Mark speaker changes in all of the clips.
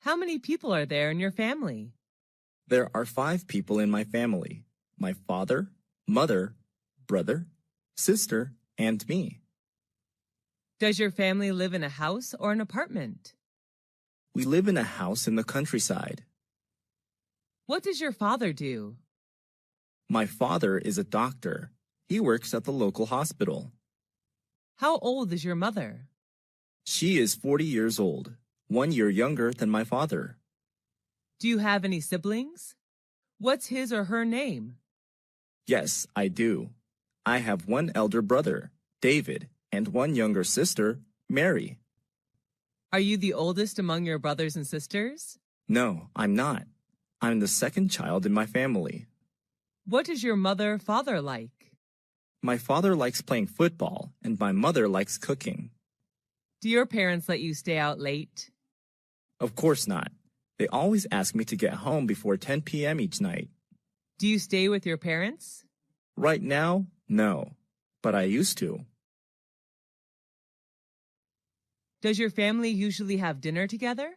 Speaker 1: How many people are there in your family?
Speaker 2: There are 5 people in my family: my father, mother, brother, sister, and me.
Speaker 1: Does your family live in a house or an apartment?
Speaker 2: We live in a house in the countryside.
Speaker 1: What does your father do?
Speaker 2: My father is a doctor. He works at the local hospital.
Speaker 1: How old is your mother?
Speaker 2: She is 40 years old, 1 year younger than my father.
Speaker 1: Do you have any siblings? What's his or her name?
Speaker 2: Yes, I do. I have one elder brother, David, and one younger sister, Mary.
Speaker 1: Are you the oldest among your brothers and sisters?
Speaker 2: No, I'm not. I'm the second child in my family.
Speaker 1: What is your mother-father like?
Speaker 2: My father likes playing football, and my mother likes cooking.
Speaker 1: Do your parents let you stay out late?
Speaker 2: Of course not. They always ask me to get home before 10 p.m. each night.
Speaker 1: Do you stay with your parents?
Speaker 2: Right now, no, but I used to.
Speaker 1: Does your family usually have dinner together?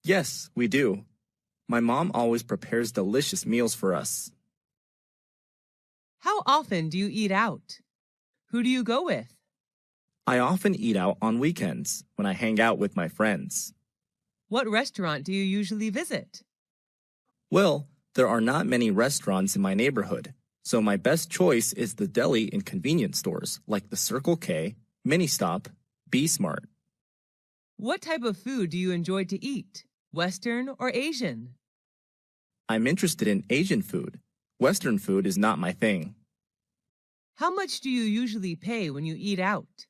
Speaker 2: Yes, we do. My mom always prepares delicious meals for us.
Speaker 1: How often do you eat out? Who do you go with?
Speaker 2: I often eat out on weekends when I hang out with my friends.
Speaker 1: What restaurant do you usually visit?
Speaker 2: Well, there are not many restaurants in my neighborhood, so my best choice is the deli in convenience stores like the Circle K, Ministop, B-Smart.
Speaker 1: What type of food do you enjoy to eat? Western or Asian?
Speaker 2: I'm interested in Asian food. Western food is not my thing.
Speaker 1: How much do you usually pay when you eat out?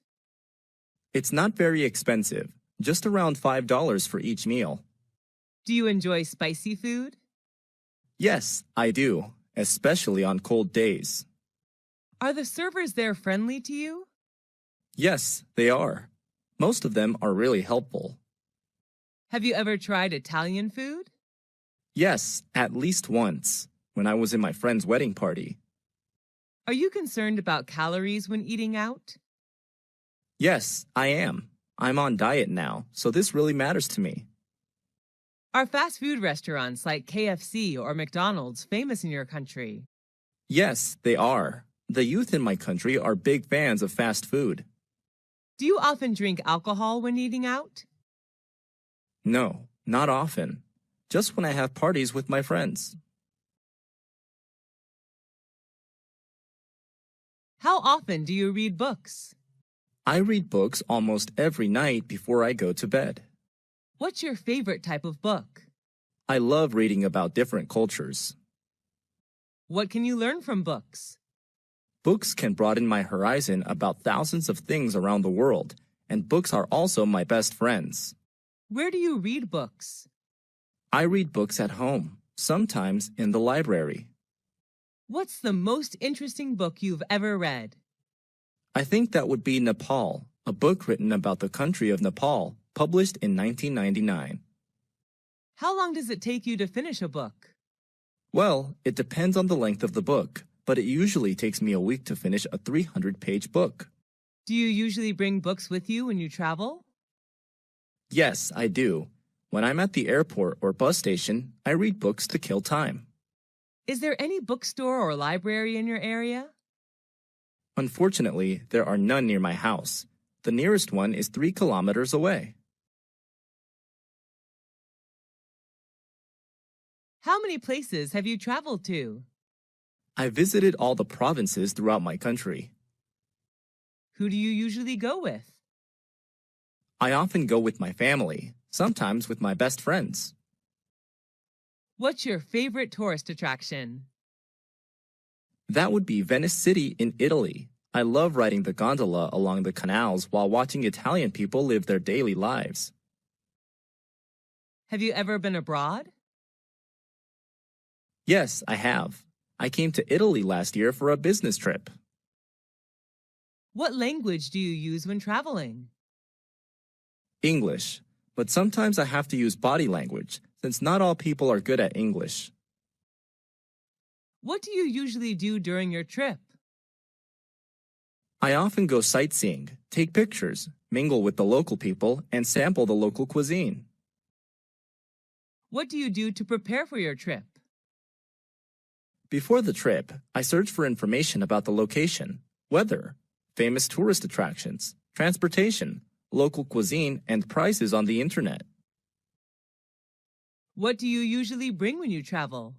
Speaker 2: It's not very expensive, just around $5 for each meal.
Speaker 1: Do you enjoy spicy food?
Speaker 2: Yes, I do, especially on cold days.
Speaker 1: Are the servers there friendly to you?
Speaker 2: Yes, they are. Most of them are really helpful.
Speaker 1: Have you ever tried Italian food?
Speaker 2: Yes, at least once, when I was in my friend's wedding party.
Speaker 1: Are you concerned about calories when eating out?
Speaker 2: Yes, I am. I'm on diet now, so this really matters to me.
Speaker 1: Are fast food restaurants like KFC or McDonald's famous in your country?
Speaker 2: Yes, they are. The youth in my country are big fans of fast food.
Speaker 1: Do you often drink alcohol when eating out?
Speaker 2: No, not often. Just when I have parties with my friends.
Speaker 1: How often do you read books?
Speaker 2: I read books almost every night before I go to bed.
Speaker 1: What's your favorite type of book?
Speaker 2: I love reading about different cultures.
Speaker 1: What can you learn from books?
Speaker 2: Books can broaden my horizon about thousands of things around the world, and books are also my best friends.
Speaker 1: Where do you read books?
Speaker 2: I read books at home, sometimes in the library.
Speaker 1: What's the most interesting book you've ever read?
Speaker 2: I think that would be Nepal, a book written about the country of Nepal, published in 1999.
Speaker 1: How long does it take you to finish a book?
Speaker 2: Well, it depends on the length of the book, but it usually takes me a week to finish a 300-page book.
Speaker 1: Do you usually bring books with you when you travel?
Speaker 2: Yes, I do. When I'm at the airport or bus station, I read books to kill time.
Speaker 1: Is there any bookstore or library in your area?
Speaker 2: Unfortunately, there are none near my house. The nearest one is 3 kilometers away.
Speaker 1: How many places have you traveled to?
Speaker 2: I visited all the provinces throughout my country.
Speaker 1: Who do you usually go with?
Speaker 2: I often go with my family, sometimes with my best friends.
Speaker 1: What's your favorite tourist attraction?
Speaker 2: That would be Venice City in Italy. I love riding the gondola along the canals while watching Italian people live their daily lives.
Speaker 1: Have you ever been abroad?
Speaker 2: Yes, I have. I came to Italy last year for a business trip.
Speaker 1: What language do you use when traveling?
Speaker 2: English, but sometimes I have to use body language since not all people are good at English.
Speaker 1: What do you usually do during your trip?
Speaker 2: I often go sightseeing, take pictures, mingle with the local people, and sample the local cuisine.
Speaker 1: What do you do to prepare for your trip?
Speaker 2: Before the trip, I search for information about the location, weather, famous tourist attractions, transportation, local cuisine, and prices on the internet.
Speaker 1: What do you usually bring when you travel?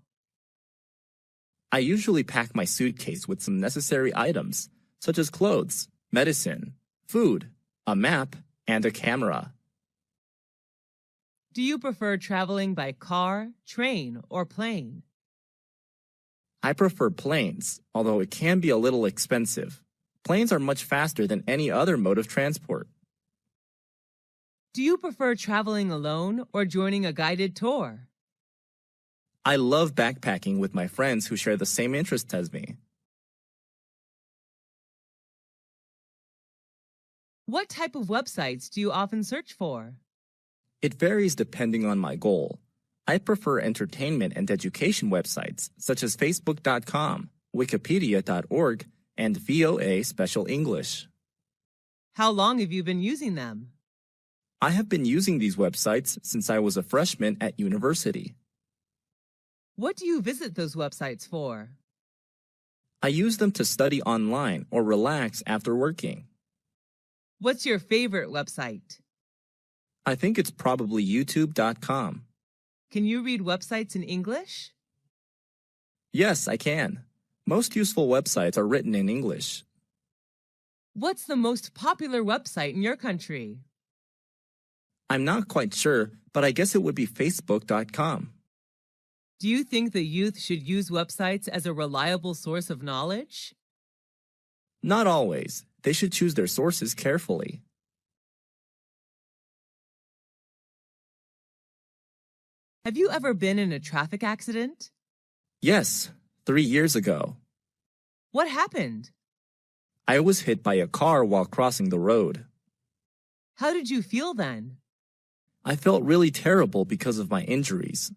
Speaker 2: I usually pack my suitcase with some necessary items, such as clothes, medicine, food, a map, and a camera.
Speaker 1: Do you prefer traveling by car, train, or plane?
Speaker 2: I prefer planes, although it can be a little expensive. Planes are much faster than any other mode of transport.
Speaker 1: Do you prefer traveling alone or joining a guided tour?
Speaker 2: I love backpacking with my friends who share the same interests as me.
Speaker 1: What type of websites do you often search for?
Speaker 2: It varies depending on my goal. I prefer entertainment and education websites such as Facebook.com, Wikipedia.org, and VOA Special English.
Speaker 1: How long have you been using them?
Speaker 2: I have been using these websites since I was a freshman at university.
Speaker 1: What do you visit those websites for?
Speaker 2: I use them to study online or relax after working.
Speaker 1: What's your favorite website?
Speaker 2: I think it's probably YouTube.com.
Speaker 1: Can you read websites in English?
Speaker 2: Yes, I can. Most useful websites are written in English.
Speaker 1: What's the most popular website in your country?
Speaker 2: I'm not quite sure, but I guess it would be Facebook.com.
Speaker 1: Do you think the youth should use websites as a reliable source of knowledge?
Speaker 2: Not always. They should choose their sources carefully.
Speaker 1: Have you ever been in a traffic accident?
Speaker 2: Yes, 3 years ago.
Speaker 1: What happened?
Speaker 2: I was hit by a car while crossing the road.
Speaker 1: How did you feel then?
Speaker 2: I felt really terrible because of my injuries.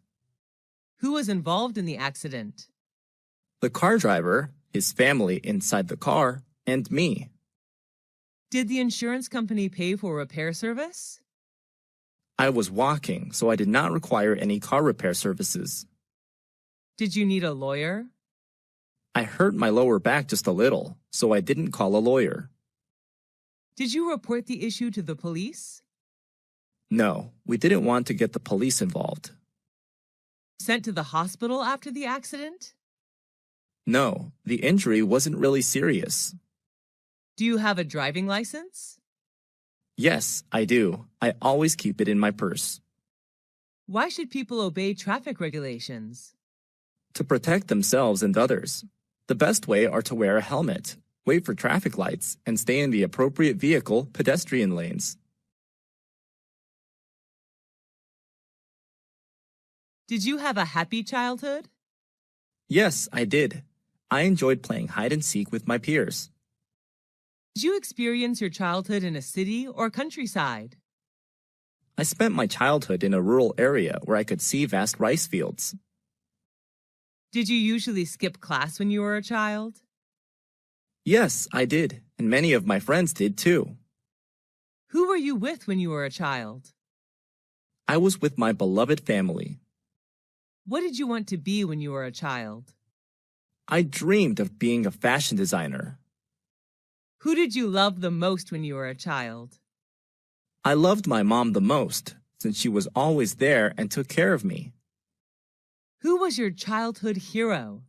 Speaker 1: Who was involved in the accident?
Speaker 2: The car driver, his family inside the car, and me.
Speaker 1: Did the insurance company pay for repair service?
Speaker 2: I was walking, so I did not require any car repair services.
Speaker 1: Did you need a lawyer?
Speaker 2: I hurt my lower back just a little, so I didn't call a lawyer.
Speaker 1: Did you report the issue to the police?
Speaker 2: No, we didn't want to get the police involved.
Speaker 1: Sent to the hospital after the accident?
Speaker 2: No, the injury wasn't really serious.
Speaker 1: Do you have a driving license?
Speaker 2: Yes, I do. I always keep it in my purse.
Speaker 1: Why should people obey traffic regulations?
Speaker 2: To protect themselves and others. The best way are to wear a helmet, wait for traffic lights, and stay in the appropriate vehicle pedestrian lanes.
Speaker 1: Did you have a happy childhood?
Speaker 2: Yes, I did. I enjoyed playing hide and seek with my peers.
Speaker 1: Did you experience your childhood in a city or countryside?
Speaker 2: I spent my childhood in a rural area where I could see vast rice fields.
Speaker 1: Did you usually skip class when you were a child?
Speaker 2: Yes, I did, and many of my friends did too.
Speaker 1: Who were you with when you were a child?
Speaker 2: I was with my beloved family.
Speaker 1: What did you want to be when you were a child?
Speaker 2: I dreamed of being a fashion designer.
Speaker 1: Who did you love the most when you were a child?
Speaker 2: I loved my mom the most, since she was always there and took care of me.
Speaker 1: Who was your childhood hero?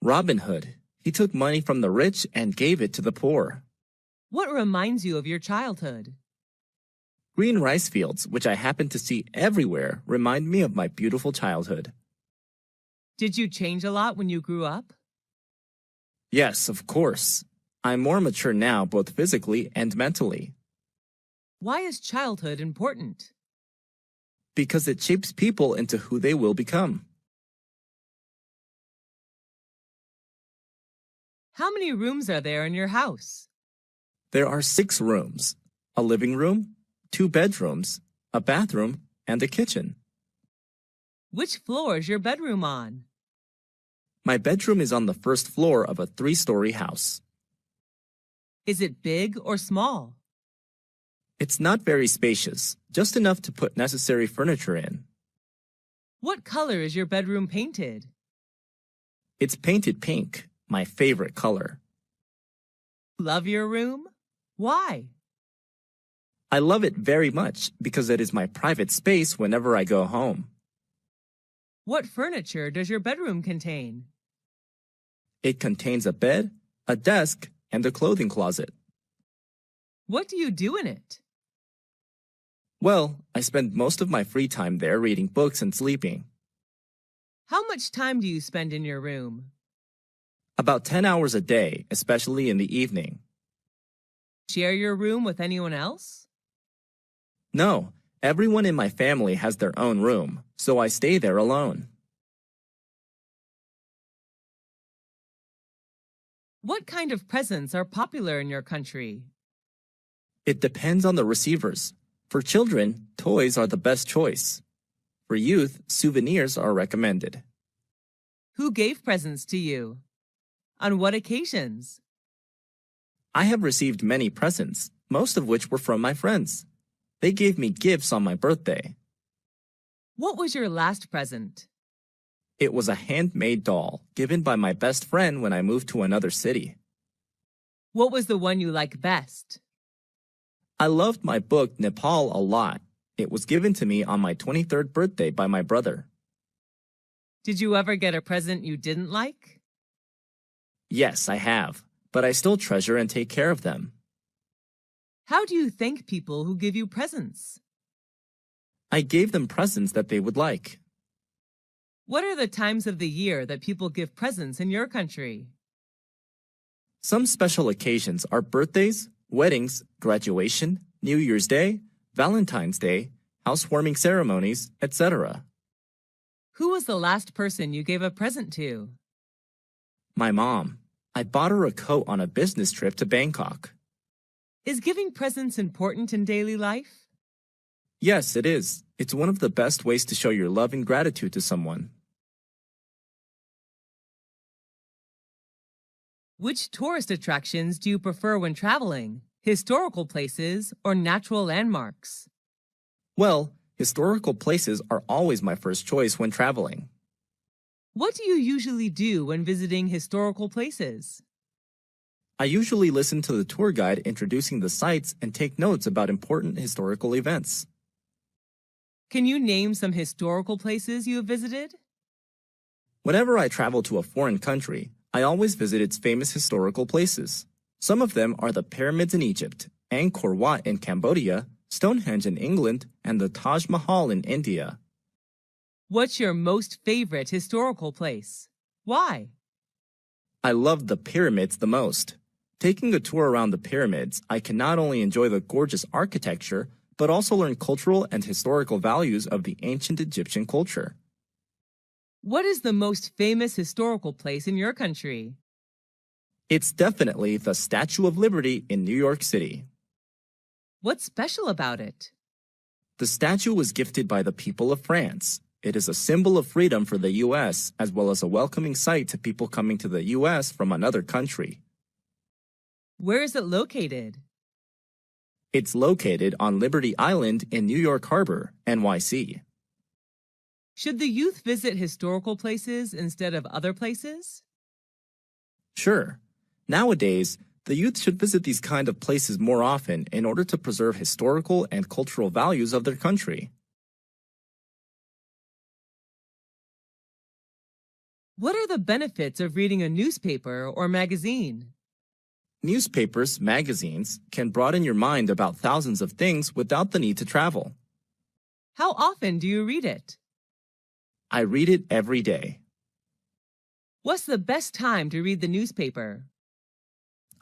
Speaker 2: Robin Hood. He took money from the rich and gave it to the poor.
Speaker 1: What reminds you of your childhood?
Speaker 2: Green rice fields, which I happen to see everywhere, remind me of my beautiful childhood.
Speaker 1: Did you change a lot when you grew up?
Speaker 2: Yes, of course. I'm more mature now, both physically and mentally.
Speaker 1: Why is childhood important?
Speaker 2: Because it shapes people into who they will become.
Speaker 1: How many rooms are there in your house?
Speaker 2: There are 6 rooms, a living room, 2 bedrooms, a bathroom, and a kitchen.
Speaker 1: Which floor is your bedroom on?
Speaker 2: My bedroom is on the first floor of a 3-story house.
Speaker 1: Is it big or small?
Speaker 2: It's not very spacious, just enough to put necessary furniture in.
Speaker 1: What color is your bedroom painted?
Speaker 2: It's painted pink, my favorite color.
Speaker 1: Love your room? Why?
Speaker 2: I love it very much because it is my private space whenever I go home.
Speaker 1: What furniture does your bedroom contain?
Speaker 2: It contains a bed, a desk, and a clothing closet.
Speaker 1: What do you do in it?
Speaker 2: Well, I spend most of my free time there reading books and sleeping.
Speaker 1: How much time do you spend in your room?
Speaker 2: About 10 hours a day, especially in the evening.
Speaker 1: Share your room with anyone else?
Speaker 2: No, everyone in my family has their own room, so I stay there alone.
Speaker 1: What kind of presents are popular in your country?
Speaker 2: It depends on the receivers. For children, toys are the best choice. For youth, souvenirs are recommended.
Speaker 1: Who gave presents to you? On what occasions?
Speaker 2: I have received many presents, most of which were from my friends. They gave me gifts on my birthday.
Speaker 1: What was your last present?
Speaker 2: It was a handmade doll given by my best friend when I moved to another city.
Speaker 1: What was the one you like best?
Speaker 2: I loved my book Nepal a lot. It was given to me on my 23rd birthday by my brother.
Speaker 1: Did you ever get a present you didn't like?
Speaker 2: Yes, I have, but I still treasure and take care of them.
Speaker 1: How do you thank people who give you presents?
Speaker 2: I gave them presents that they would like.
Speaker 1: What are the times of the year that people give presents in your country?
Speaker 2: Some special occasions are birthdays, weddings, graduation, New Year's Day, Valentine's Day, housewarming ceremonies, etc.
Speaker 1: Who was the last person you gave a present to?
Speaker 2: My mom. I bought her a coat on a business trip to Bangkok.
Speaker 1: Is giving presents important in daily life?
Speaker 2: Yes, it is. It's one of the best ways to show your love and gratitude to someone.
Speaker 1: Which tourist attractions do you prefer when traveling? Historical places or natural landmarks?
Speaker 2: Well, historical places are always my first choice when traveling.
Speaker 1: What do you usually do when visiting historical places?
Speaker 2: I usually listen to the tour guide introducing the sites and take notes about important historical events.
Speaker 1: Can you name some historical places you have visited?
Speaker 2: Whenever I travel to a foreign country, I always visit its famous historical places. Some of them are the pyramids in Egypt, Angkor Wat in Cambodia, Stonehenge in England, and the Taj Mahal in India.
Speaker 1: What's your most favorite historical place? Why?
Speaker 2: I love the pyramids the most. Taking a tour around the pyramids, I can not only enjoy the gorgeous architecture, but also learn cultural and historical values of the ancient Egyptian culture.
Speaker 1: What is the most famous historical place in your country?
Speaker 2: It's definitely the Statue of Liberty in New York City.
Speaker 1: What's special about it?
Speaker 2: The statue was gifted by the people of France. It is a symbol of freedom for the U.S., as well as a welcoming sight to people coming to the U.S. from another country.
Speaker 1: Where is it located?
Speaker 2: It's located on Liberty Island in New York Harbor, NYC.
Speaker 1: Should the youth visit historical places instead of other places?
Speaker 2: Sure. Nowadays, the youth should visit these kind of places more often in order to preserve historical and cultural values of their country.
Speaker 1: What are the benefits of reading a newspaper or magazine?
Speaker 2: Newspapers, magazines, can broaden your mind about thousands of things without the need to travel.
Speaker 1: How often do you read it?
Speaker 2: I read it every day.
Speaker 1: What's the best time to read the newspaper?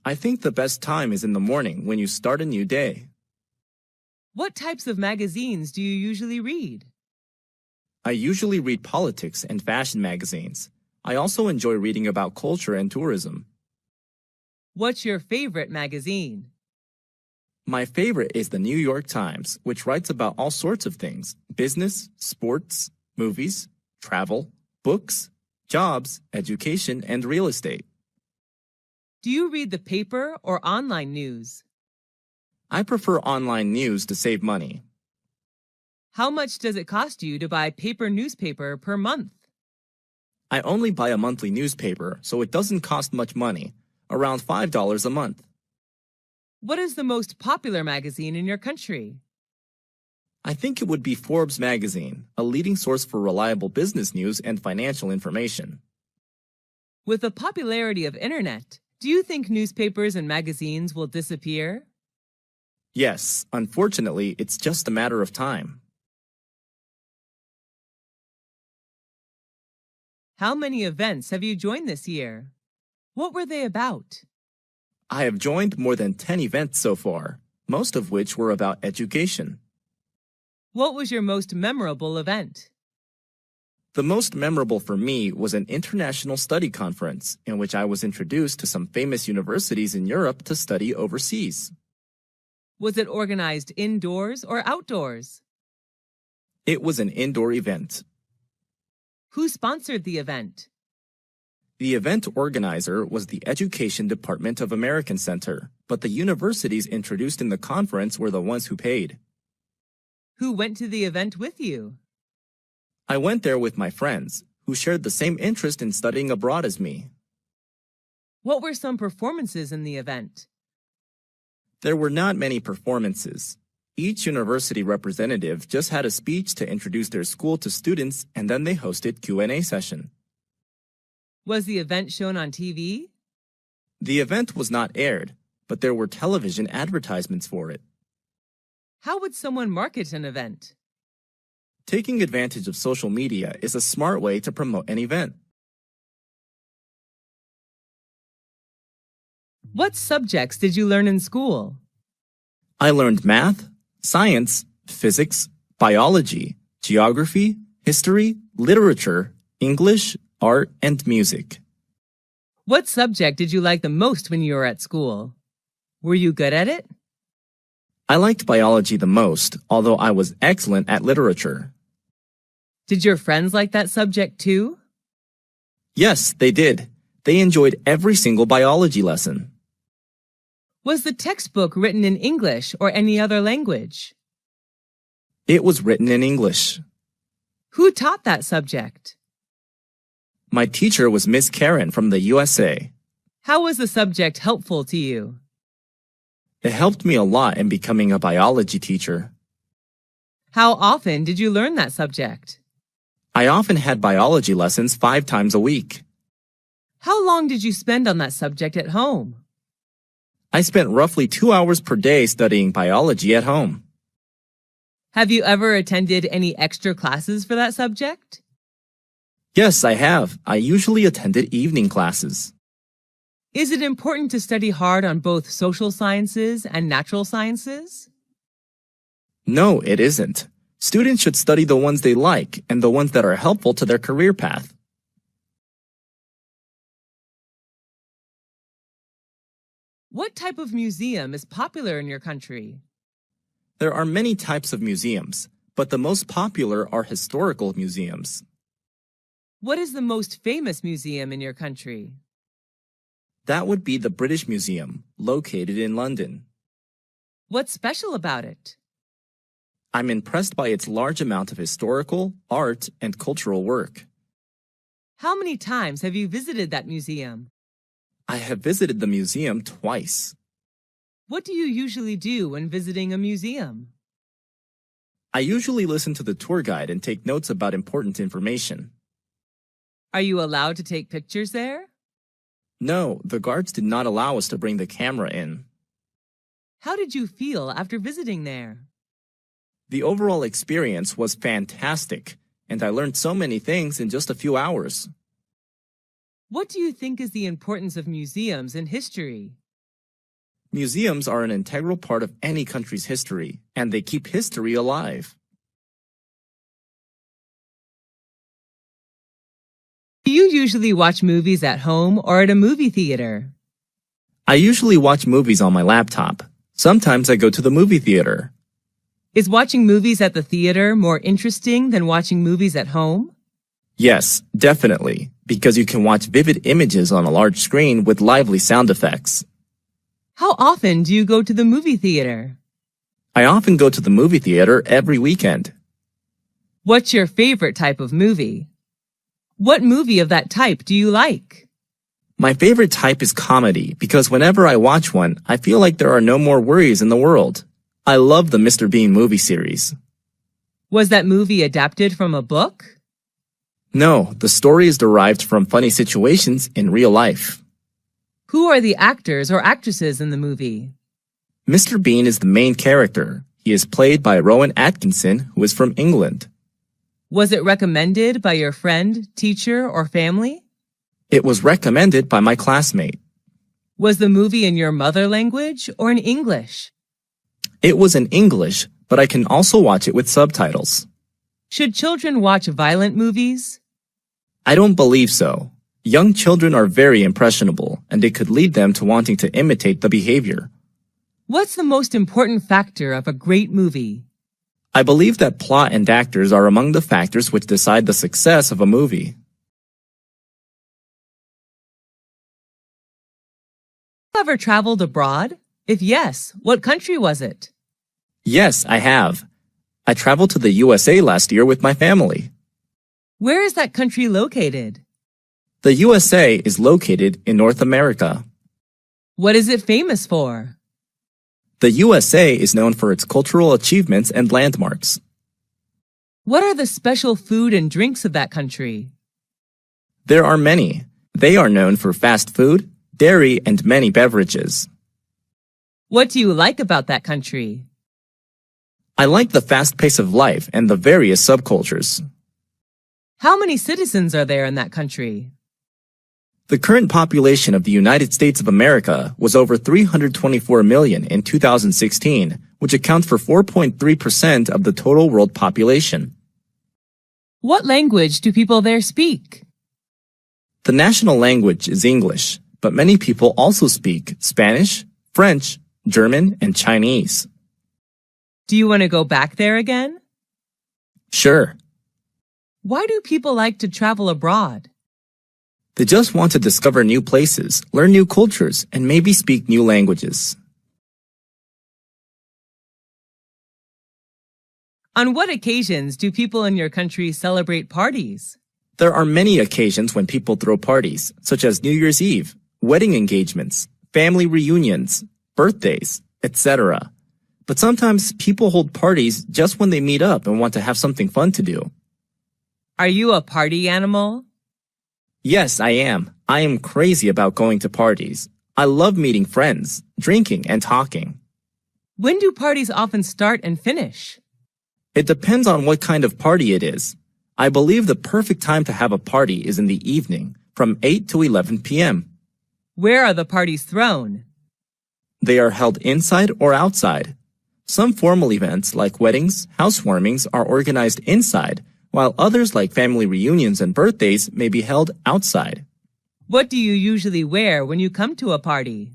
Speaker 2: I think the best time is in the morning when you start a new day.
Speaker 1: What types of magazines do you usually read?
Speaker 2: I usually read politics and fashion magazines. I also enjoy reading about culture and tourism.
Speaker 1: What's your favorite magazine?
Speaker 2: My favorite is the New York Times, which writes about all sorts of things: business, sports, movies, travel, books, jobs, education, and real estate.
Speaker 1: Do you read the paper or online news?
Speaker 2: I prefer online news to save money.
Speaker 1: How much does it cost you to buy paper newspaper per month?
Speaker 2: I only buy a monthly newspaper, so it doesn't cost much money, around $5 a month.
Speaker 1: What is the most popular magazine in your country?
Speaker 2: I think it would be Forbes magazine, a leading source for reliable business news and financial information.
Speaker 1: With the popularity of internet, do you think newspapers and magazines will disappear?
Speaker 2: Yes, unfortunately, it's just a matter of time.
Speaker 1: How many events have you joined this year? What were they about?
Speaker 2: I have joined more than 10 events so far, most of which were about education.
Speaker 1: What was your most memorable event?
Speaker 2: The most memorable for me was an international study conference in which I was introduced to some famous universities in Europe to study overseas.
Speaker 1: Was it organized indoors or outdoors?
Speaker 2: It was an indoor event.
Speaker 1: Who sponsored the event?
Speaker 2: The event organizer was the Education Department of American Center, but the universities introduced in the conference were the ones who paid.
Speaker 1: Who went to the event with you?
Speaker 2: I went there with my friends, who shared the same interest in studying abroad as me.
Speaker 1: What were some performances in the event?
Speaker 2: There were not many performances. Each university representative just had a speech to introduce their school to students, and then they hosted Q&A session.
Speaker 1: Was the event shown on TV?
Speaker 2: The event was not aired, but there were television advertisements for it.
Speaker 1: How would someone market an event?
Speaker 2: Taking advantage of social media is a smart way to promote an event.
Speaker 1: What subjects did you learn in school?
Speaker 2: I learned math, science, physics, biology, geography, history, literature, English, art, and music.
Speaker 1: What subject did you like the most when you were at school? Were you good at it?
Speaker 2: I liked biology the most, although I was excellent at literature.
Speaker 1: Did your friends like that subject too?
Speaker 2: Yes, they did. They enjoyed every single biology lesson.
Speaker 1: Was the textbook written in English or any other language?
Speaker 2: It was written in English.
Speaker 1: Who taught that subject?
Speaker 2: My teacher was Miss Karen from the USA.
Speaker 1: How was the subject helpful to you?
Speaker 2: It helped me a lot in becoming a biology teacher.
Speaker 1: How often did you learn that subject?
Speaker 2: I often had biology lessons 5 times a week.
Speaker 1: How long did you spend on that subject at home?
Speaker 2: I spent roughly 2 hours per day studying biology at home.
Speaker 1: Have you ever attended any extra classes for that subject?
Speaker 2: Yes, I have. I usually attended evening classes.
Speaker 1: Is it important to study hard on both social sciences and natural sciences?
Speaker 2: No, it isn't. Students should study the ones they like and the ones that are helpful to their career path.
Speaker 1: What type of museum is popular in your country?
Speaker 2: There are many types of museums, but the most popular are historical museums.
Speaker 1: What is the most famous museum in your country?
Speaker 2: That would be the British Museum, located in London.
Speaker 1: What's special about it?
Speaker 2: I'm impressed by its large amount of historical, art, and cultural work.
Speaker 1: How many times have you visited that museum?
Speaker 2: I have visited the museum twice.
Speaker 1: What do you usually do when visiting a museum?
Speaker 2: I usually listen to the tour guide and take notes about important information.
Speaker 1: Are you allowed to take pictures there?
Speaker 2: No, the guards did not allow us to bring the camera in.
Speaker 1: How did you feel after visiting there?
Speaker 2: The overall experience was fantastic, and I learned so many things in just a few hours.
Speaker 1: What do you think is the importance of museums in history?
Speaker 2: Museums are an integral part of any country's history, and they keep history alive.
Speaker 1: Do you usually watch movies at home or at a movie theater?
Speaker 2: I usually watch movies on my laptop. Sometimes I go to the movie theater.
Speaker 1: Is watching movies at the theater more interesting than watching movies at home?
Speaker 2: Yes, definitely, because you can watch vivid images on a large screen with lively sound effects.
Speaker 1: How often do you go to the movie theater?
Speaker 2: I often go to the movie theater every weekend.
Speaker 1: What's your favorite type of movie? What movie of that type do you like?
Speaker 2: My favorite type is comedy because whenever I watch one, I feel like there are no more worries in the world. I love the Mr. Bean movie series.
Speaker 1: Was that movie adapted from a book?
Speaker 2: No, the story is derived from funny situations in real life.
Speaker 1: Who are the actors or actresses in the movie?
Speaker 2: Mr. Bean is the main character. He is played by Rowan Atkinson, who is from England.
Speaker 1: Was it recommended by your friend, teacher, or family?
Speaker 2: It was recommended by my classmate.
Speaker 1: Was the movie in your mother language or in English?
Speaker 2: It was in English, but I can also watch it with subtitles.
Speaker 1: Should children watch violent movies?
Speaker 2: I don't believe so. Young children are very impressionable, and it could lead them to wanting to imitate the behavior.
Speaker 1: What's the most important factor of a great movie?
Speaker 2: I believe that plot and actors are among the factors which decide the success of a movie.
Speaker 1: Have you ever traveled abroad? If yes, what country was it?
Speaker 2: Yes, I have. I traveled to the USA last year with my family.
Speaker 1: Where is that country located?
Speaker 2: The USA is located in North America.
Speaker 1: What is it famous for?
Speaker 2: The USA is known for its cultural achievements and landmarks.
Speaker 1: What are the special food and drinks of that country?
Speaker 2: There are many. They are known for fast food, dairy, and many beverages.
Speaker 1: What do you like about that country?
Speaker 2: I like the fast pace of life and the various subcultures.
Speaker 1: How many citizens are there in that country?
Speaker 2: The current population of the United States of America was over 324 million in 2016, which accounts for 4.3% of the total world population.
Speaker 1: What language do people there speak?
Speaker 2: The national language is English, but many people also speak Spanish, French, German, and Chinese.
Speaker 1: Do you want to go back there again?
Speaker 2: Sure.
Speaker 1: Why do people like to travel abroad?
Speaker 2: They just want to discover new places, learn new cultures, and maybe speak new languages.
Speaker 1: On what occasions do people in your country celebrate parties?
Speaker 2: There are many occasions when people throw parties, such as New Year's Eve, wedding engagements, family reunions, birthdays, etc. But sometimes people hold parties just when they meet up and want to have something fun to do.
Speaker 1: Are you a party animal?
Speaker 2: Yes, I am. I am crazy about going to parties. I love meeting friends, drinking, and talking.
Speaker 1: When do parties often start and finish?
Speaker 2: It depends on what kind of party it is. I believe the perfect time to have a party is in the evening, from 8 to 11 p.m.
Speaker 1: Where are the parties thrown?
Speaker 2: They are held inside or outside. Some formal events like weddings, housewarmings are organized inside, while others like family reunions and birthdays may be held outside.
Speaker 1: What do you usually wear when you come to a party?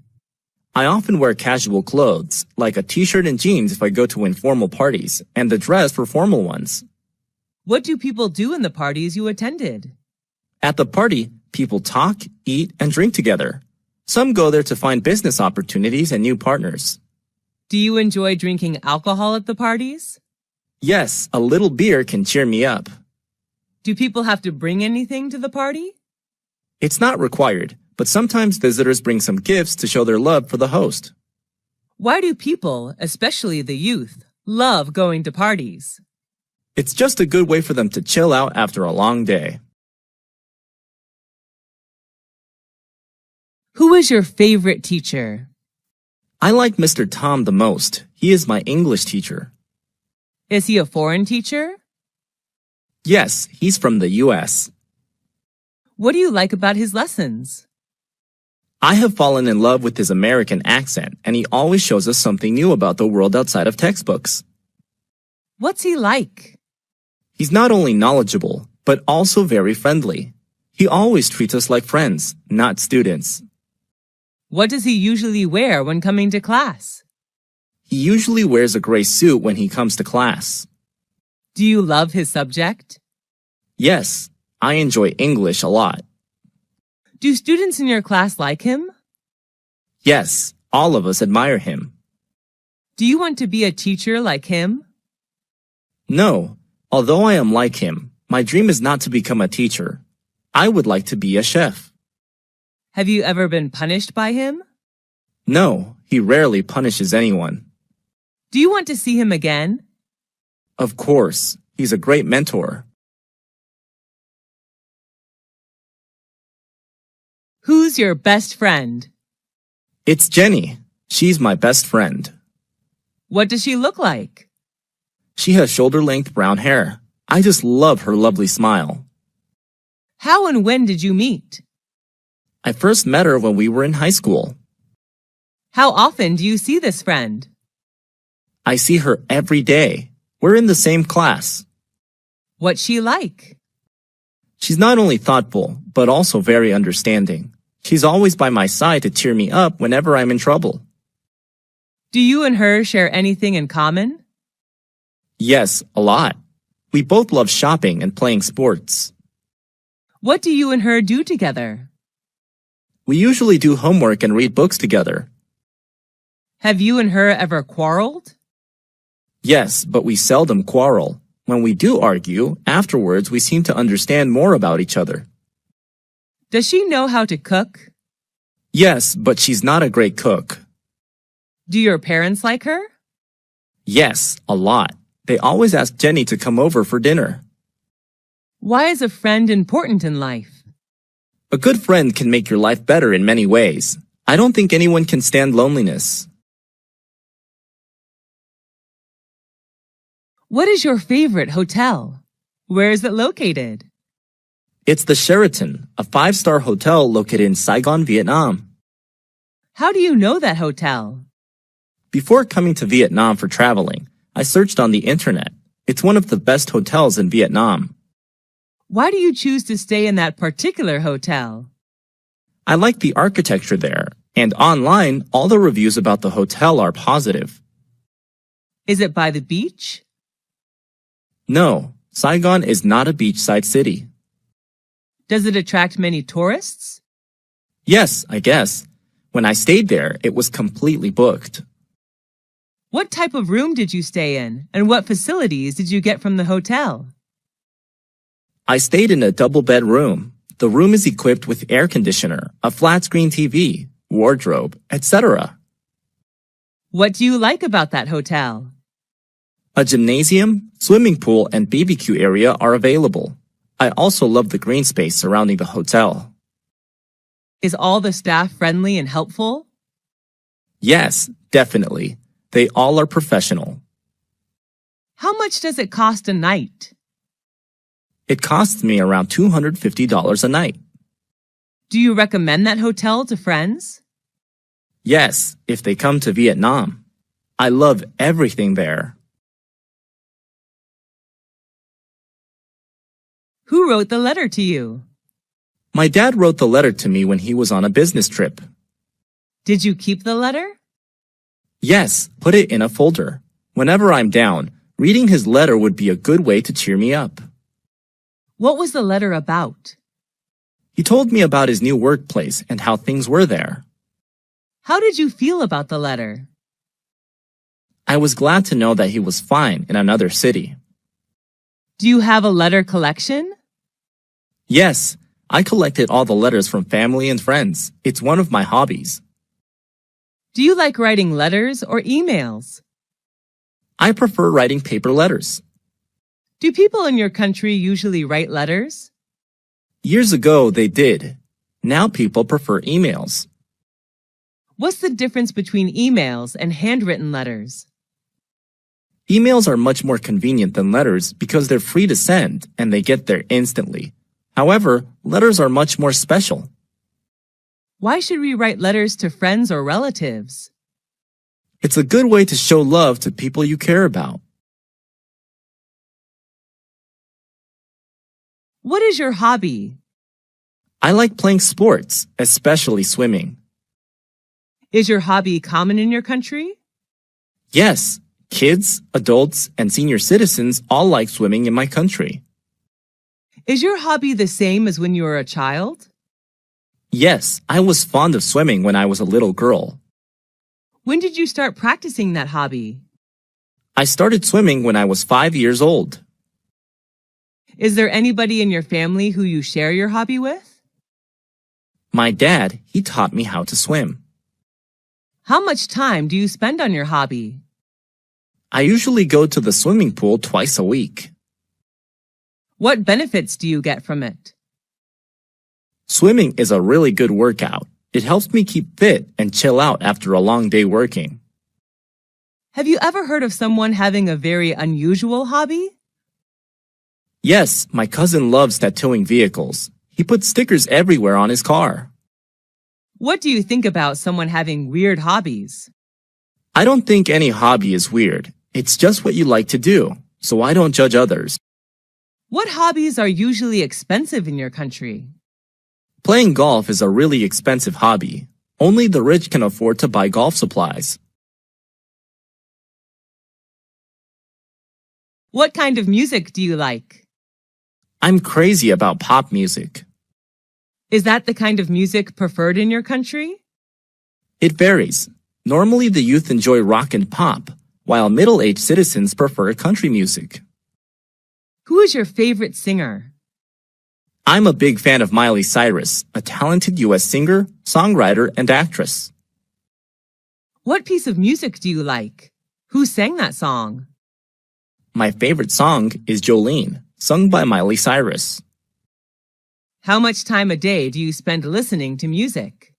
Speaker 2: I often wear casual clothes, like a t-shirt and jeans if I go to informal parties, and a dress for formal ones.
Speaker 1: What do people do in the parties you attended?
Speaker 2: At the party, people talk, eat, and drink together. Some go there to find business opportunities and new partners.
Speaker 1: Do you enjoy drinking alcohol at the parties?
Speaker 2: Yes, a little beer can cheer me up.
Speaker 1: Do people have to bring anything to the party?
Speaker 2: It's not required, but sometimes visitors bring some gifts to show their love for the host.
Speaker 1: Why do people, especially the youth, love going to parties?
Speaker 2: It's just a good way for them to chill out after a long day.
Speaker 1: Who is your favorite teacher?
Speaker 2: I like Mr. Tom the most. He is my English teacher.
Speaker 1: Is he a foreign teacher?
Speaker 2: Yes, he's from the US.
Speaker 1: What do you like about his lessons?
Speaker 2: I have fallen in love with his American accent, and he always shows us something new about the world outside of textbooks.
Speaker 1: What's he like?
Speaker 2: He's not only knowledgeable, but also very friendly. He always treats us like friends, not students.
Speaker 1: What does he usually wear when coming to class?
Speaker 2: He usually wears a gray suit when he comes to class.
Speaker 1: Do you love his subject?
Speaker 2: Yes, I enjoy English a lot.
Speaker 1: Do students in your class like him?
Speaker 2: Yes, all of us admire him.
Speaker 1: Do you want to be a teacher like him?
Speaker 2: No, Although I am like him, my dream is not to become a teacher. I would like to be a chef.
Speaker 1: Have you ever been punished by him?
Speaker 2: No, he rarely punishes anyone.
Speaker 1: Do you want to see him again?
Speaker 2: Of course, he's a great mentor.
Speaker 1: Who's your best friend?
Speaker 2: It's Jenny. She's my best friend.
Speaker 1: What does she look like?
Speaker 2: She has shoulder-length brown hair. I just love her lovely smile.
Speaker 1: How and when did you meet?
Speaker 2: I first met her when we were in high school.
Speaker 1: How often do you see this friend?
Speaker 2: I see her every day. We're in the same class.
Speaker 1: What's she like?
Speaker 2: She's not only thoughtful, but also very understanding. She's always by my side to cheer me up whenever I'm in trouble.
Speaker 1: Do you and her share anything in common?
Speaker 2: Yes, a lot. We both love shopping and playing sports.
Speaker 1: What do you and her do together?
Speaker 2: We usually do homework and read books together.
Speaker 1: Have you and her ever quarreled?
Speaker 2: Yes, but we seldom quarrel. When we do argue, afterwards we seem to understand more about each other.
Speaker 1: Does she know how to cook?
Speaker 2: Yes, but she's not a great cook.
Speaker 1: Do your parents like her?
Speaker 2: Yes, a lot. They always ask Jenny to come over for dinner.
Speaker 1: Why is a friend important in life?
Speaker 2: A good friend can make your life better in many ways. I don't think anyone can stand loneliness.
Speaker 1: What is your favorite hotel? Where is it located?
Speaker 2: It's the Sheraton, a 5-star hotel located in Saigon, Vietnam.
Speaker 1: How do you know that hotel?
Speaker 2: Before coming to Vietnam for traveling, I searched on the internet. It's one of the best hotels in Vietnam.
Speaker 1: Why do you choose to stay in that particular hotel?
Speaker 2: I like the architecture there, and online, all the reviews about the hotel are positive.
Speaker 1: Is it by the beach?
Speaker 2: No, Saigon is not a beachside city.
Speaker 1: Does it attract many tourists?
Speaker 2: Yes, I guess. When I stayed there, it was completely booked.
Speaker 1: What type of room did you stay in, and what facilities did you get from the hotel?
Speaker 2: I stayed in a double-bed room. The room is equipped with air conditioner, a flat-screen TV, wardrobe, etc.
Speaker 1: What do you like about that hotel?
Speaker 2: A gymnasium, swimming pool, and BBQ area are available. I also love the green space surrounding the hotel.
Speaker 1: Is all the staff friendly and helpful?
Speaker 2: Yes, definitely. They all are professional.
Speaker 1: How much does it cost a night?
Speaker 2: It costs me around $250 a night.
Speaker 1: Do you recommend that hotel to friends?
Speaker 2: Yes, if they come to Vietnam. I love everything there.
Speaker 1: Who wrote the letter to you?
Speaker 2: My dad wrote the letter to me when he was on a business trip.
Speaker 1: Did you keep the letter?
Speaker 2: Yes, put it in a folder. Whenever I'm down, reading his letter would be a good way to cheer me up.
Speaker 1: What was the letter about?
Speaker 2: He told me about his new workplace and how things were there.
Speaker 1: How did you feel about the letter?
Speaker 2: I was glad to know that he was fine in another city.
Speaker 1: Do you have a letter collection?
Speaker 2: Yes, I collected all the letters from family and friends. It's one of my hobbies.
Speaker 1: Do you like writing letters or emails?
Speaker 2: I prefer writing paper letters.
Speaker 1: Do people in your country usually write letters?
Speaker 2: Years ago, they did. Now people prefer emails.
Speaker 1: What's the difference between emails and handwritten letters?
Speaker 2: Emails are much more convenient than letters because they're free to send and they get there instantly. However, letters are much more special.
Speaker 1: Why should we write letters to friends or relatives?
Speaker 2: It's a good way to show love to people you care about.
Speaker 1: What is your hobby?
Speaker 2: I like playing sports, especially swimming.
Speaker 1: Is your hobby common in your country?
Speaker 2: Yes, kids, adults, and senior citizens all like swimming in my country.
Speaker 1: Is your hobby the same as when you were a child?
Speaker 2: Yes, I was fond of swimming when I was a little girl.
Speaker 1: When did you start practicing that hobby?
Speaker 2: I started swimming when I was 5 years old.
Speaker 1: Is there anybody in your family who you share your hobby with?
Speaker 2: My dad, he taught me how to swim.
Speaker 1: How much time do you spend on your hobby?
Speaker 2: I usually go to the swimming pool twice a week.
Speaker 1: What benefits do you get from it?
Speaker 2: Swimming is a really good workout. It helps me keep fit and chill out after a long day working.
Speaker 1: Have you ever heard of someone having a very unusual hobby?
Speaker 2: Yes, my cousin loves tattooing vehicles. He puts stickers everywhere on his car.
Speaker 1: What do you think about someone having weird hobbies?
Speaker 2: I don't think any hobby is weird. It's just what you like to do, so I don't judge others.
Speaker 1: What hobbies are usually expensive in your country?
Speaker 2: Playing golf is a really expensive hobby. Only the rich can afford to buy golf supplies.
Speaker 1: What kind of music do you like?
Speaker 2: I'm crazy about pop music.
Speaker 1: Is that the kind of music preferred in your country?
Speaker 2: It varies. Normally the youth enjoy rock and pop, while middle-aged citizens prefer country music.
Speaker 1: Who is your favorite singer?
Speaker 2: I'm a big fan of Miley Cyrus, a talented U.S. singer, songwriter, and actress.
Speaker 1: What piece of music do you like? Who sang that song?
Speaker 2: My favorite song is Jolene, sung by Miley Cyrus.
Speaker 1: How much time a day do you spend listening to music?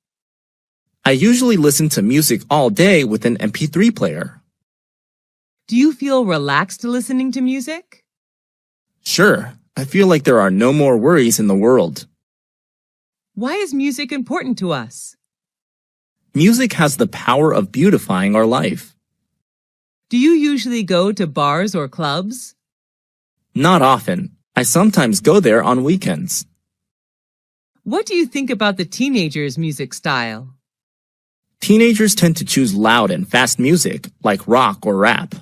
Speaker 2: I usually listen to music all day with an MP3 player.
Speaker 1: Do you feel relaxed listening to music?
Speaker 2: Sure, I feel like there are no more worries in the world.
Speaker 1: Why is music important to us?
Speaker 2: Music has the power of beautifying our life.
Speaker 1: Do you usually go to bars or clubs?
Speaker 2: Not often. I sometimes go there on weekends.
Speaker 1: What do you think about the teenagers' music style?
Speaker 2: Teenagers tend to choose loud and fast music, like rock or rap.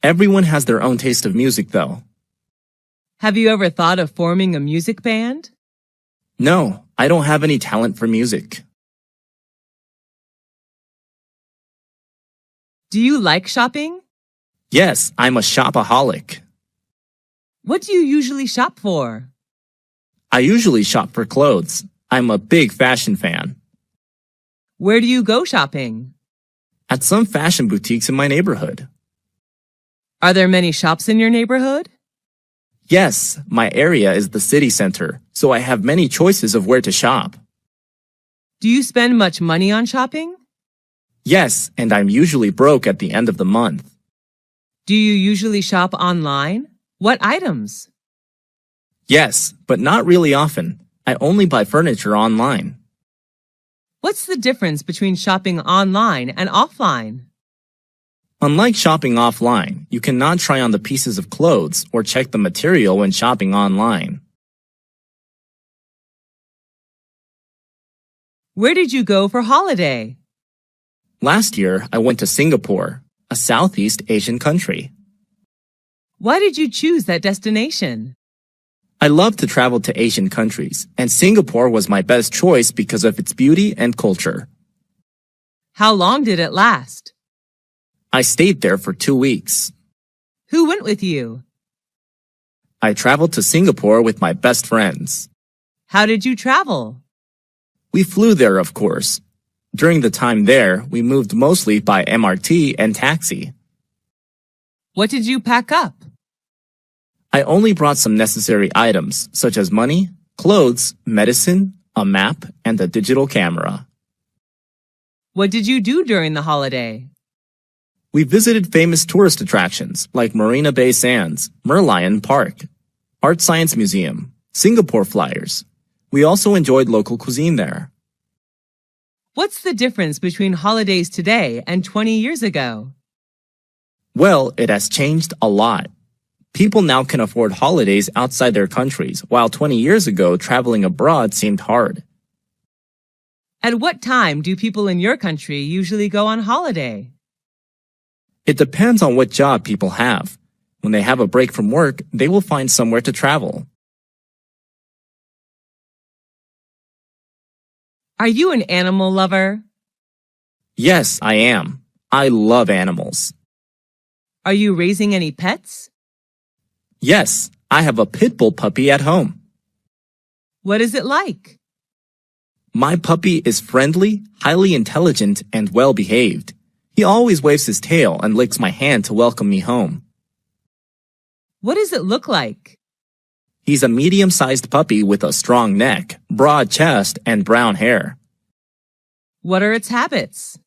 Speaker 2: Everyone has their own taste of music, though.
Speaker 1: Have you ever thought of forming a music band?
Speaker 2: No, I don't have any talent for music.
Speaker 1: Do you like shopping?
Speaker 2: Yes, I'm a shopaholic.
Speaker 1: What do you usually shop for?
Speaker 2: I usually shop for clothes. I'm a big fashion fan.
Speaker 1: Where do you go shopping?
Speaker 2: At some fashion boutiques in my neighborhood.
Speaker 1: Are there many shops in your neighborhood?
Speaker 2: Yes, my area is the city center, so I have many choices of where to shop.
Speaker 1: Do you spend much money on shopping?
Speaker 2: Yes, and I'm usually broke at the end of the month.
Speaker 1: Do you usually shop online? What items?
Speaker 2: Yes, but not really often. I only buy furniture online.
Speaker 1: What's the difference between shopping online and offline?
Speaker 2: Unlike shopping offline, you cannot try on the pieces of clothes or check the material when shopping online.
Speaker 1: Where did you go for holiday?
Speaker 2: Last year, I went to Singapore, a Southeast Asian country.
Speaker 1: Why did you choose that destination?
Speaker 2: I love to travel to Asian countries, and Singapore was my best choice because of its beauty and culture.
Speaker 1: How long did it last?
Speaker 2: I stayed there for 2 weeks.
Speaker 1: Who went with you?
Speaker 2: I traveled to Singapore with my best friends.
Speaker 1: How did you travel?
Speaker 2: We flew there, of course. During the time there, we moved mostly by MRT and taxi.
Speaker 1: What did you pack up?
Speaker 2: I only brought some necessary items, such as money, clothes, medicine, a map, and a digital camera.
Speaker 1: What did you do during the holiday?
Speaker 2: We visited famous tourist attractions like Marina Bay Sands, Merlion Park, Art Science Museum, Singapore Flyers. We also enjoyed local cuisine there.
Speaker 1: What's the difference between holidays today and 20 years ago?
Speaker 2: Well, it has changed a lot. People now can afford holidays outside their countries, while 20 years ago, traveling abroad seemed hard.
Speaker 1: At what time do people in your country usually go on holiday?
Speaker 2: It depends on what job people have. When they have a break from work, they will find somewhere to travel.
Speaker 1: Are you an animal lover?
Speaker 2: Yes, I am. I love animals.
Speaker 1: Are you raising any pets?
Speaker 2: Yes, I have a pit bull puppy at home.
Speaker 1: What is it like?
Speaker 2: My puppy is friendly, highly intelligent, and well-behaved. He always waves his tail and licks my hand to welcome me home.
Speaker 1: What does it look like?
Speaker 2: He's a medium-sized puppy with a strong neck, broad chest, and brown hair.
Speaker 1: What are its habits?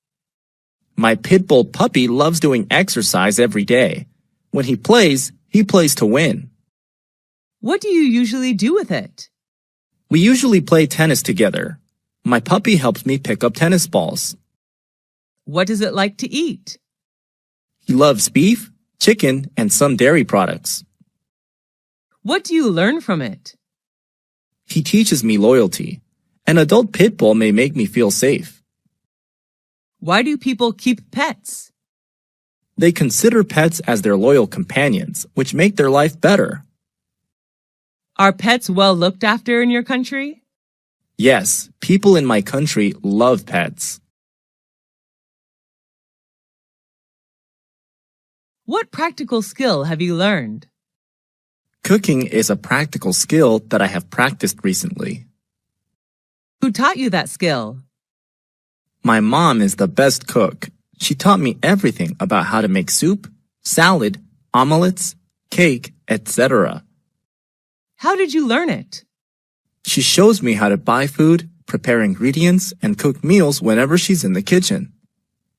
Speaker 2: My pit bull puppy loves doing exercise every day. When he plays to win.
Speaker 1: What do you usually do with it?
Speaker 2: We usually play tennis together. My puppy helps me pick up tennis balls.
Speaker 1: What does it like to eat?
Speaker 2: He loves beef, chicken, and some dairy products.
Speaker 1: What do you learn from it?
Speaker 2: He teaches me loyalty. An adult pit bull may make me feel safe.
Speaker 1: Why do people keep pets?
Speaker 2: They consider pets as their loyal companions, which make their life better.
Speaker 1: Are pets well looked after in your country?
Speaker 2: Yes, people in my country love pets.
Speaker 1: What practical skill have you learned?
Speaker 2: Cooking is a practical skill that I have practiced recently.
Speaker 1: Who taught you that skill?
Speaker 2: My mom is the best cook. She taught me everything about how to make soup, salad, omelets, cake, etc.
Speaker 1: How did you learn it?
Speaker 2: She shows me how to buy food, prepare ingredients, and cook meals whenever she's in the kitchen.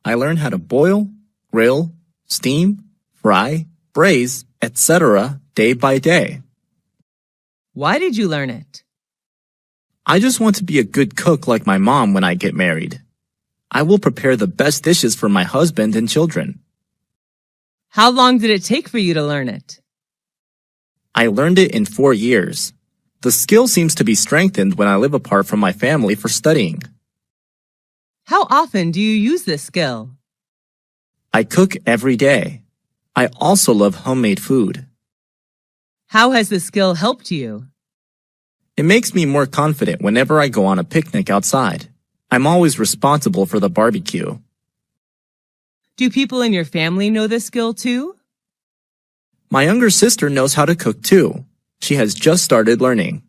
Speaker 2: I learn how to boil, grill, steam, fry, braise, etc. day by day.
Speaker 1: Why did you learn it?
Speaker 2: I just want to be a good cook like my mom when I get married. I will prepare the best dishes for my husband and children.
Speaker 1: How long did it take for you to learn it?
Speaker 2: I learned it in 4 years. The skill seems to be strengthened when I live apart from my family for studying.
Speaker 1: How often do you use this skill?
Speaker 2: I cook every day. I also love homemade food.
Speaker 1: How has this skill helped you?
Speaker 2: It makes me more confident whenever I go on a picnic outside. I'm always responsible for the barbecue.
Speaker 1: Do people in your family know this skill too?
Speaker 2: My younger sister knows how to cook too. She has just started learning.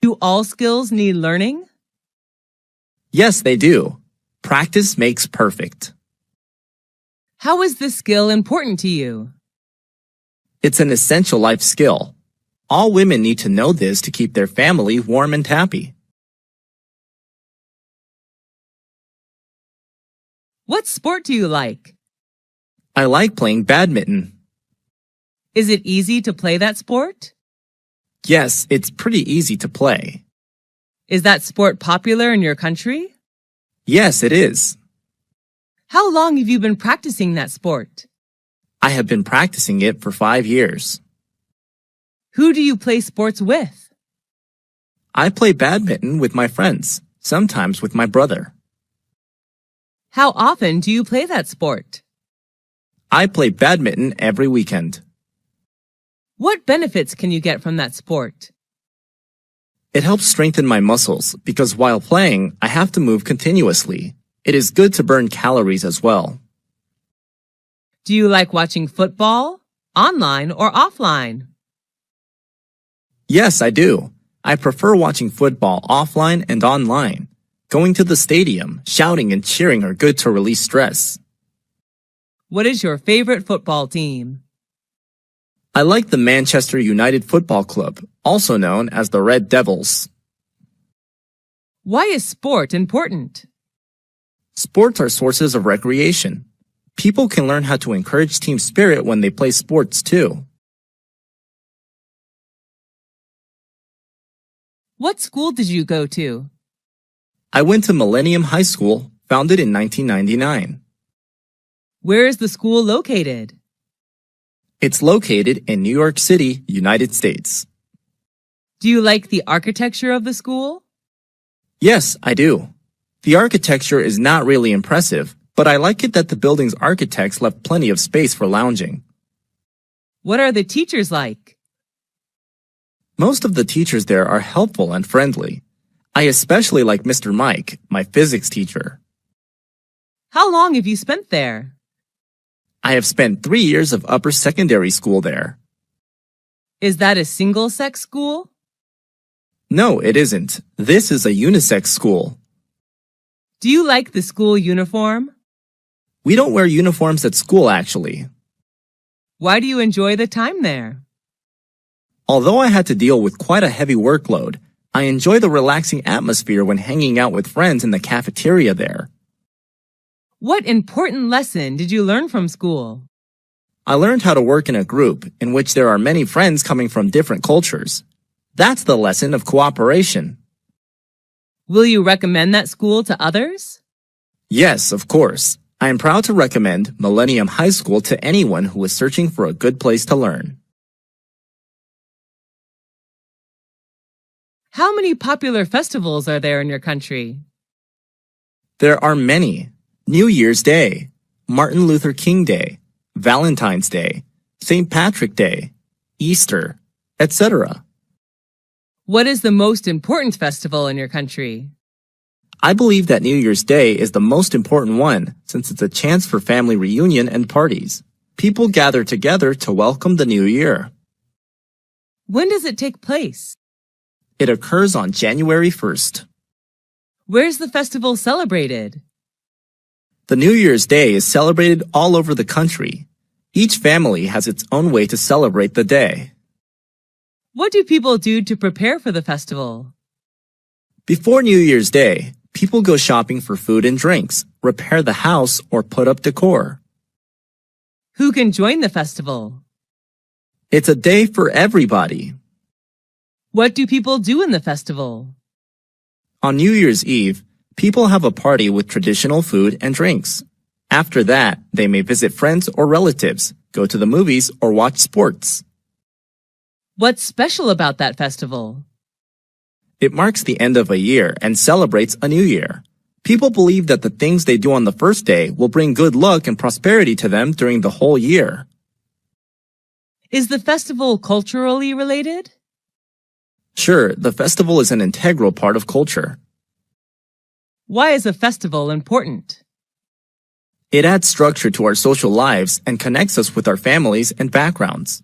Speaker 1: Do all skills need learning?
Speaker 2: Yes, they do. Practice makes perfect.
Speaker 1: How is this skill important to you?
Speaker 2: It's an essential life skill. All women need to know this to keep their family warm and happy.
Speaker 1: What sport do you like?
Speaker 2: I like playing badminton.
Speaker 1: Is it easy to play that sport?
Speaker 2: Yes, it's pretty easy to play.
Speaker 1: Is that sport popular in your country?
Speaker 2: Yes, it is.
Speaker 1: How long have you been practicing that sport?
Speaker 2: I have been practicing it for 5 years.
Speaker 1: Who do you play sports with?
Speaker 2: I play badminton with my friends, sometimes with my brother.
Speaker 1: How often do you play that sport?
Speaker 2: I play badminton every weekend.
Speaker 1: What benefits can you get from that sport?
Speaker 2: It helps strengthen my muscles because while playing, I have to move continuously. It is good to burn calories as well.
Speaker 1: Do you like watching football, online or offline?
Speaker 2: Yes, I do. I prefer watching football offline and online. Going to the stadium, shouting and cheering are good to release stress.
Speaker 1: What is your favorite football team?
Speaker 2: I like the Manchester United Football Club, also known as the Red Devils.
Speaker 1: Why is sport important?
Speaker 2: Sports are sources of recreation. People can learn how to encourage team spirit when they play sports too.
Speaker 1: What school did you go to?
Speaker 2: I went to Millennium High School, founded in 1999.
Speaker 1: Where is the school located?
Speaker 2: It's located in New York City, United States.
Speaker 1: Do you like the architecture of the school?
Speaker 2: Yes, I do. The architecture is not really impressive, but I like it that the building's architects left plenty of space for lounging.
Speaker 1: What are the teachers like?
Speaker 2: Most of the teachers there are helpful and friendly. I especially like Mr. Mike, my physics teacher.
Speaker 1: How long have you spent there?
Speaker 2: I have spent 3 years of upper secondary school there.
Speaker 1: Is that a single-sex school?
Speaker 2: No, it isn't. This is a unisex school.
Speaker 1: Do you like the school uniform?
Speaker 2: We don't wear uniforms at school, actually.
Speaker 1: Why do you enjoy the time there?
Speaker 2: Although I had to deal with quite a heavy workload, I enjoy the relaxing atmosphere when hanging out with friends in the cafeteria there.
Speaker 1: What important lesson did you learn from school?
Speaker 2: I learned how to work in a group in which there are many friends coming from different cultures. That's the lesson of cooperation.
Speaker 1: Will you recommend that school to others?
Speaker 2: Yes, of course. I am proud to recommend Millennium High School to anyone who is searching for a good place to learn.
Speaker 1: How many popular festivals are there in your country?
Speaker 2: There are many. New Year's Day, Martin Luther King Day, Valentine's Day, St. Patrick Day, Easter, etc.
Speaker 1: What is the most important festival in your country?
Speaker 2: I believe that New Year's Day is the most important one since it's a chance for family reunion and parties. People gather together to welcome the new year.
Speaker 1: When does it take place?
Speaker 2: It occurs on January 1st.
Speaker 1: Where's the festival celebrated?
Speaker 2: The New Year's Day is celebrated all over the country. Each family has its own way to celebrate the day.
Speaker 1: What do people do to prepare for the festival?
Speaker 2: Before New Year's Day, people go shopping for food and drinks, repair the house, or put up decor.
Speaker 1: Who can join the festival?
Speaker 2: It's a day for everybody.
Speaker 1: What do people do in the festival?
Speaker 2: On New Year's Eve, people have a party with traditional food and drinks. After that, they may visit friends or relatives, go to the movies, or watch sports.
Speaker 1: What's special about that festival?
Speaker 2: It marks the end of a year and celebrates a new year. People believe that the things they do on the first day will bring good luck and prosperity to them during the whole year.
Speaker 1: Is the festival culturally related?
Speaker 2: Sure, the festival is an integral part of culture.
Speaker 1: Why is a festival important?
Speaker 2: It adds structure to our social lives and connects us with our families and backgrounds.